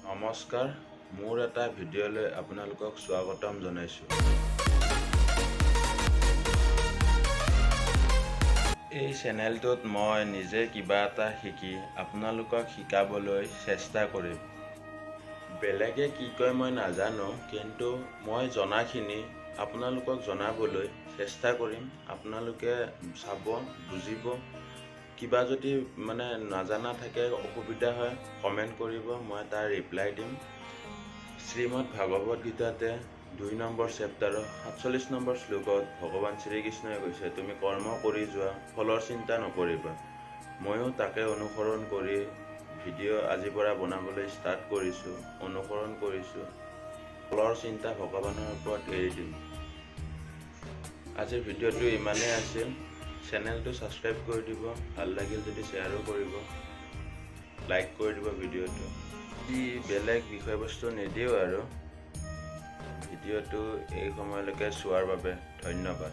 নমস্কাৰ, মোৰ এটা ভিডিঅ'লৈ আপোনালোকক স্বাগতম জনাইছোঁ। এই চেনেলটোত মই নিজে কিবা এটা শিকি আপোনালোকক শিকাবলৈ চেষ্টা কৰিম। বেলেগে কি কয় মই নাজানো, কিন্তু মই জনাখিনি আপোনালোকক জনাবলৈ চেষ্টা কৰিম। আপোনালোকে চাব, বুজিব। কিবা যদি নাজানা থাকে, অসুবিধা হয়, কমেণ্ট কৰিব, মই তাৰ ৰিপ্লাই দিম। শ্ৰীমদ ভাগৱত গীতাতে 2 নম্বৰ চেপ্টাৰৰ 47 নম্বৰ শ্লোকত ভগৱান শ্ৰীকৃষ্ণই কৈছে, তুমি কৰ্ম কৰি যোৱা, ফলৰ চিন্তা নকৰিবা। ময়ো তাকে অনুসৰণ কৰি ভিডিঅ' আজিৰ পৰা বনাবলৈ ষ্টাৰ্ট কৰিছোঁ, অনুসৰণ কৰিছোঁ। ফলৰ চিন্তা ভগৱানৰ ওপৰত এৰি দিম। আজিৰ ভিডিঅ'টো ইমানেই আছিল। চেনেলটো ছাবস্ক্ৰাইব কৰি দিব, ভাল লাগিল যদি শ্বেয়াৰো কৰিব, লাইক কৰি দিব ভিডিঅ'টো। বেলেগ বিষয়বস্তু নিদিওঁ আৰু। ভিডিঅ'টো এই সময়লৈকে চোৱাৰ বাবে ধন্যবাদ।